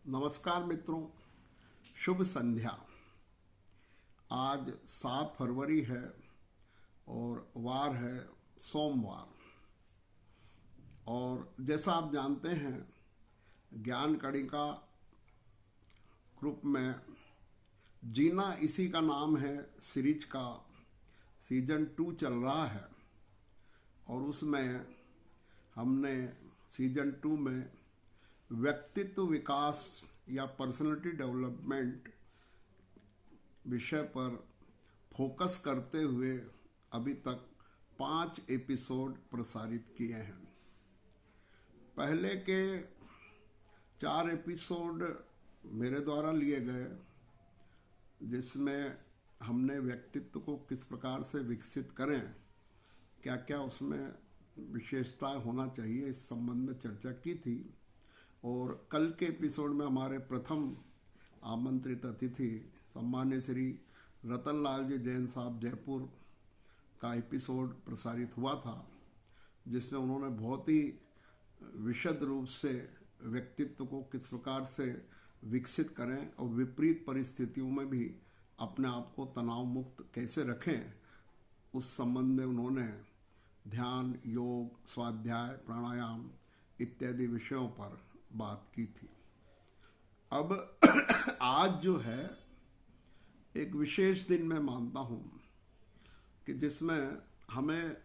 नमस्कार मित्रों, शुभ संध्या। आज 7 फरवरी है और वार है सोमवार। और जैसा आप जानते हैं, ज्ञान कणिका ग्रुप में जीना इसी का नाम है सीरीज का सीजन 2 चल रहा है। और उसमें हमने सीजन 2 में व्यक्तित्व विकास या पर्सनालिटी डेवलपमेंट विषय पर फोकस करते हुए अभी तक 5 एपिसोड प्रसारित किए हैं। पहले के 4 एपिसोड मेरे द्वारा लिए गए, जिसमें हमने व्यक्तित्व को किस प्रकार से विकसित करें, क्या क्या उसमें विशेषता होना चाहिए, इस संबंध में चर्चा की थी। और कल के एपिसोड में हमारे प्रथम आमंत्रित अतिथि सम्मान्य श्री रतनलाल जी जैन साहब जयपुर का एपिसोड प्रसारित हुआ था, जिसमें उन्होंने बहुत ही विशद रूप से व्यक्तित्व को किस प्रकार से विकसित करें और विपरीत परिस्थितियों में भी अपने आप को तनाव मुक्त कैसे रखें, उस संबंध में उन्होंने ध्यान, योग, स्वाध्याय, प्राणायाम इत्यादि विषयों पर बात की थी। अब आज जो है एक विशेष दिन मैं मानता हूं कि जिसमें हमें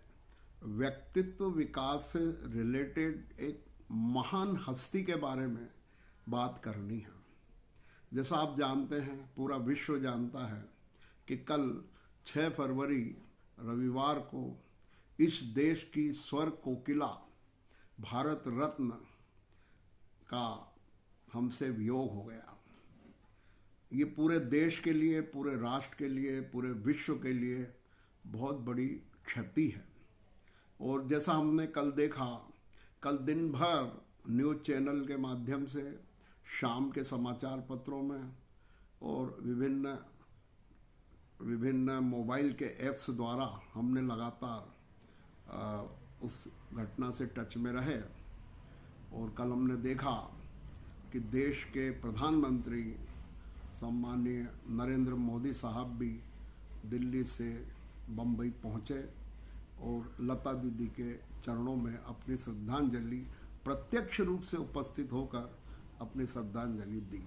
व्यक्तित्व विकास से रिलेटेड एक महान हस्ती के बारे में बात करनी है। जैसा आप जानते हैं, पूरा विश्व जानता है कि कल 6 फरवरी रविवार को इस देश की स्वर कोकिला, भारत रत्न का हमसे वियोग हो गया। ये पूरे देश के लिए, पूरे राष्ट्र के लिए, पूरे विश्व के लिए बहुत बड़ी क्षति है। और जैसा हमने कल देखा, कल दिन भर न्यूज़ चैनल के माध्यम से, शाम के समाचार पत्रों में और विभिन्न मोबाइल के ऐप्स द्वारा हमने लगातार उस घटना से टच में रहे। और कल हमने देखा कि देश के प्रधानमंत्री सम्माननीय नरेंद्र मोदी साहब भी दिल्ली से बम्बई पहुंचे और लता दीदी के चरणों में अपनी श्रद्धांजलि प्रत्यक्ष रूप से उपस्थित होकर अपनी श्रद्धांजलि दी।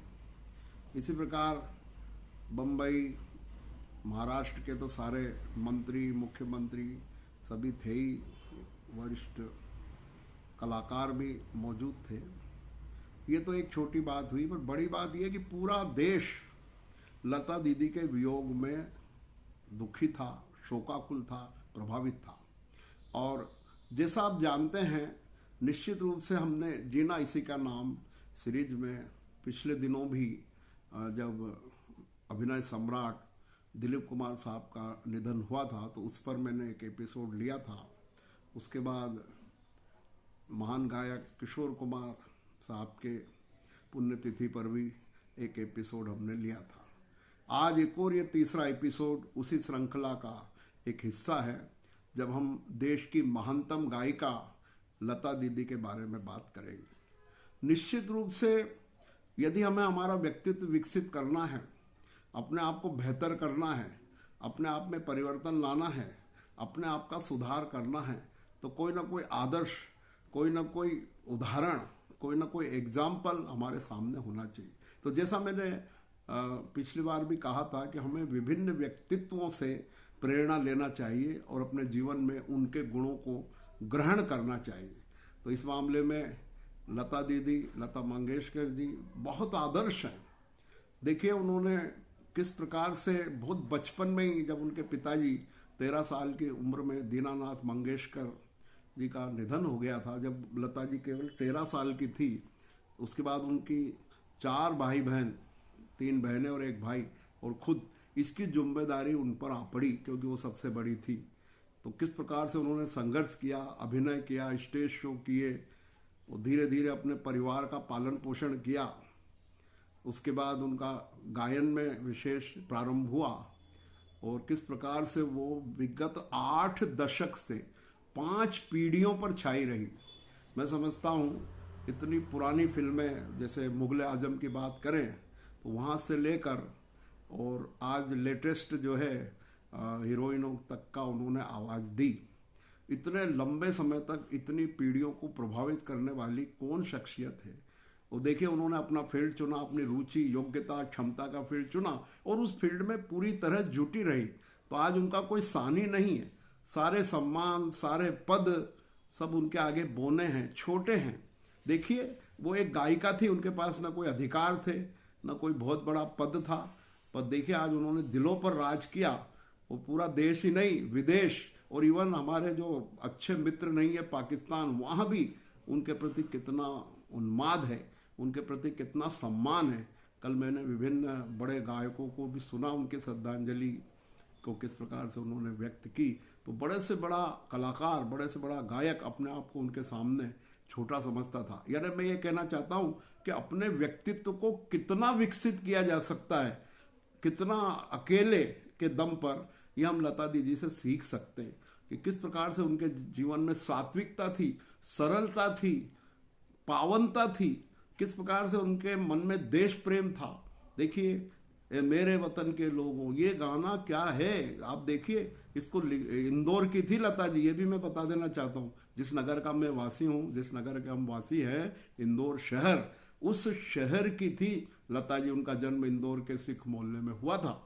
इसी प्रकार बम्बई, महाराष्ट्र के तो सारे मंत्री, मुख्यमंत्री सभी थे ही, वरिष्ठ कलाकार भी मौजूद थे। ये तो एक छोटी बात हुई, पर बड़ी बात यह कि पूरा देश लता दीदी के वियोग में दुखी था, शोकाकुल था, प्रभावित था। और जैसा आप जानते हैं, निश्चित रूप से हमने जीना इसी का नाम सीरीज में पिछले दिनों भी जब अभिनय सम्राट दिलीप कुमार साहब का निधन हुआ था, तो उस पर मैंने एक एपिसोड लिया था। उसके बाद महान गायक किशोर कुमार साहब के पुण्यतिथि पर भी एक एपिसोड हमने लिया था। आज एक और ये तीसरा एपिसोड उसी श्रृंखला का एक हिस्सा है, जब हम देश की महानतम गायिका लता दीदी के बारे में बात करेंगे। निश्चित रूप से यदि हमें हमारा व्यक्तित्व विकसित करना है, अपने आप को बेहतर करना है, अपने आप में परिवर्तन लाना है, अपने आप का सुधार करना है, तो कोई ना कोई आदर्श, कोई ना कोई उदाहरण, कोई ना कोई एग्जाम्पल हमारे सामने होना चाहिए। तो जैसा मैंने पिछली बार भी कहा था कि हमें विभिन्न व्यक्तित्वों से प्रेरणा लेना चाहिए और अपने जीवन में उनके गुणों को ग्रहण करना चाहिए। तो इस मामले में लता दीदी, लता मंगेशकर जी बहुत आदर्श हैं। देखिए, उन्होंने किस प्रकार से बहुत बचपन में ही, जब उनके पिताजी 13 साल की उम्र में दीनानाथ मंगेशकर जी का निधन हो गया था, जब लता जी केवल 13 साल की थी। उसके बाद उनकी 4 भाई बहन, 3 बहनें और 1 भाई, और खुद इसकी जिम्मेदारी उन पर आ पड़ी क्योंकि वो सबसे बड़ी थी। तो किस प्रकार से उन्होंने संघर्ष किया, अभिनय किया, स्टेज शो किए, और धीरे धीरे अपने परिवार का पालन पोषण किया। उसके बाद उनका गायन में विशेष प्रारंभ हुआ और किस प्रकार से वो विगत 8 दशक से 5 पीढ़ियों पर छाई रही। मैं समझता हूँ इतनी पुरानी फिल्में, जैसे मुगल आजम की बात करें तो वहाँ से लेकर और आज लेटेस्ट जो है हीरोइनों तक का उन्होंने आवाज़ दी। इतने लंबे समय तक इतनी पीढ़ियों को प्रभावित करने वाली कौन शख्सियत है। और देखिए, उन्होंने अपना फील्ड चुना, अपनी रुचि, योग्यता, क्षमता का फील्ड चुना और उस फील्ड में पूरी तरह जुटी रही। तो आज उनका कोई सानी नहीं है। सारे सम्मान, सारे पद सब उनके आगे बोने हैं, छोटे हैं। देखिए, वो एक गायिका थी, उनके पास ना कोई अधिकार थे, ना कोई बहुत बड़ा पद था, पर देखिए आज उन्होंने दिलों पर राज किया। वो पूरा देश ही नहीं, विदेश और इवन हमारे जो अच्छे मित्र नहीं है पाकिस्तान, वहाँ भी उनके प्रति कितना उन्माद है, उनके प्रति कितना सम्मान है। कल मैंने विभिन्न बड़े गायकों को भी सुना, उनके श्रद्धांजलि को किस प्रकार से उन्होंने व्यक्त की। तो बड़े से बड़ा कलाकार, बड़े से बड़ा गायक अपने आप को उनके सामने छोटा समझता था। यानी मैं ये कहना चाहता हूँ कि अपने व्यक्तित्व को कितना विकसित किया जा सकता है, कितना अकेले के दम पर, ये हम लता दीदी से सीख सकते हैं कि किस प्रकार से उनके जीवन में सात्विकता थी, सरलता थी, पावनता थी, किस प्रकार से उनके मन में देश प्रेम था। देखिए, ए मेरे वतन के लोगों, ये गाना क्या है आप देखिए। इसको इंदौर की थी लता जी, ये भी मैं बता देना चाहता हूँ। जिस नगर का मैं वासी हूँ, जिस नगर के हम वासी हैं, इंदौर शहर, उस शहर की थी लता जी। उनका जन्म इंदौर के सिख मोहल्ले में हुआ था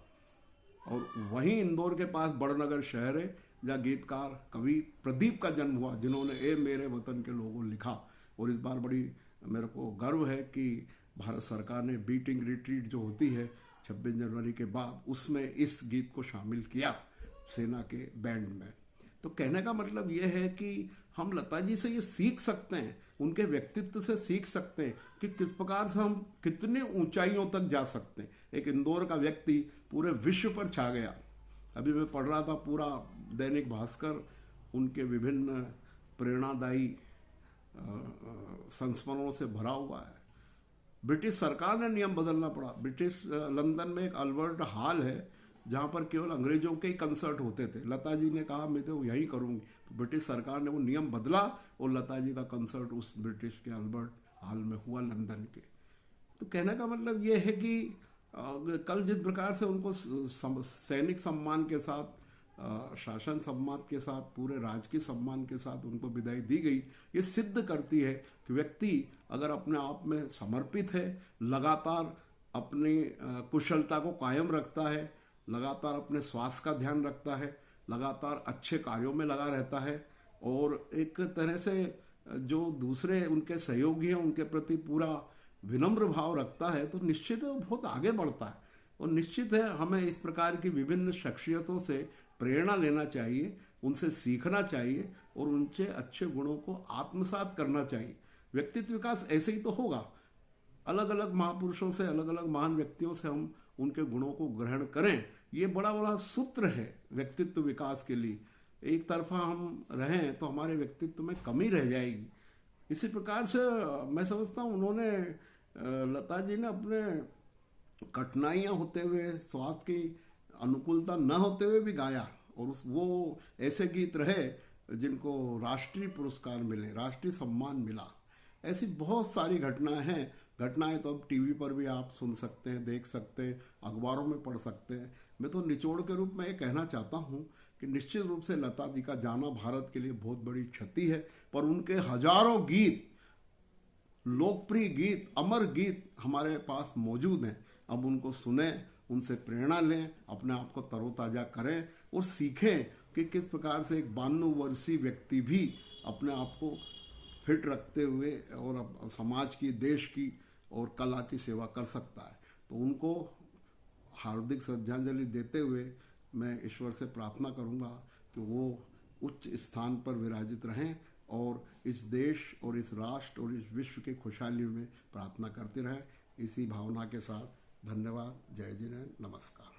और वहीं इंदौर के पास बड़नगर शहर है जहाँ गीतकार कवि प्रदीप का जन्म हुआ, जिन्होंने ए मेरे वतन के लोगों लिखा। और इस बार बड़ी मेरे को गर्व है कि भारत सरकार ने बीटिंग रिट्रीट जो होती है 26 जनवरी के बाद, उसमें इस गीत को शामिल किया सेना के बैंड में। तो कहने का मतलब ये है कि हम लता जी से ये सीख सकते हैं, उनके व्यक्तित्व से सीख सकते हैं कि किस प्रकार से हम कितनी ऊंचाइयों तक जा सकते हैं। एक इंदौर का व्यक्ति पूरे विश्व पर छा गया। अभी मैं पढ़ रहा था पूरा दैनिक भास्कर, उनके विभिन्न प्रेरणादायी संस्मरणों से भरा हुआ है। ब्रिटिश सरकार ने नियम बदलना पड़ा। ब्रिटिश लंदन में एक अल्बर्ट हॉल है जहाँ पर केवल अंग्रेजों के ही कंसर्ट होते थे। लता जी ने कहा मैं तो यही करूँगी, तो ब्रिटिश सरकार ने वो नियम बदला और लता जी का कंसर्ट उस ब्रिटिश के अल्बर्ट हॉल में हुआ, लंदन के। तो कहने का मतलब ये है कि कल जिस प्रकार से उनको सैनिक सम्मान के साथ, शासन सम्मान के साथ, पूरे राजकीय सम्मान के साथ उनको विदाई दी गई, ये सिद्ध करती है कि व्यक्ति अगर अपने आप में समर्पित है, लगातार अपनी कुशलता को कायम रखता है, लगातार अपने स्वास्थ्य का ध्यान रखता है, लगातार अच्छे कार्यों में लगा रहता है और एक तरह से जो दूसरे उनके सहयोगी हैं उनके प्रति पूरा विनम्र भाव रखता है, तो निश्चित है वो बहुत आगे बढ़ता है। और निश्चित है हमें इस प्रकार की विभिन्न शख्सियतों से प्रेरणा लेना चाहिए, उनसे सीखना चाहिए और उनके अच्छे गुणों को आत्मसात करना चाहिए। व्यक्तित्व विकास ऐसे ही तो होगा। अलग अलग महापुरुषों से, अलग अलग महान व्यक्तियों से हम उनके गुणों को ग्रहण करें, ये बड़ा बड़ा सूत्र है व्यक्तित्व विकास के लिए। एक तरफा हम रहें तो हमारे व्यक्तित्व में कमी रह जाएगी। इसी प्रकार से मैं समझता हूँ उन्होंने, लता जी ने अपने कठिनाइयाँ होते हुए, स्वास्थ्य की अनुकूलता न होते हुए भी गाया और वो ऐसे गीत रहे जिनको राष्ट्रीय पुरस्कार मिले, राष्ट्रीय सम्मान मिला। ऐसी बहुत सारी घटनाएं तो अब टीवी पर भी आप सुन सकते हैं, देख सकते हैं, अखबारों में पढ़ सकते हैं। मैं तो निचोड़ के रूप में ये कहना चाहता हूँ कि निश्चित रूप से लता जी का जाना भारत के लिए बहुत बड़ी क्षति है, पर उनके हजारों गीत, लोकप्रिय गीत, अमर गीत हमारे पास मौजूद हैं। अब उनको सुने, उनसे प्रेरणा लें, अपने आप को तरोताज़ा करें और सीखें कि किस प्रकार से एक 92 वर्षीय व्यक्ति भी अपने आप को फिट रखते हुए और समाज की, देश की और कला की सेवा कर सकता है। तो उनको हार्दिक श्रद्धांजलि देते हुए मैं ईश्वर से प्रार्थना करूंगा कि वो उच्च स्थान पर विराजित रहें और इस देश और इस राष्ट्र और इस विश्व की खुशहाली में प्रार्थना करते रहें। इसी भावना के साथ धन्यवाद। जय जिनेन्द्र, नमस्कार।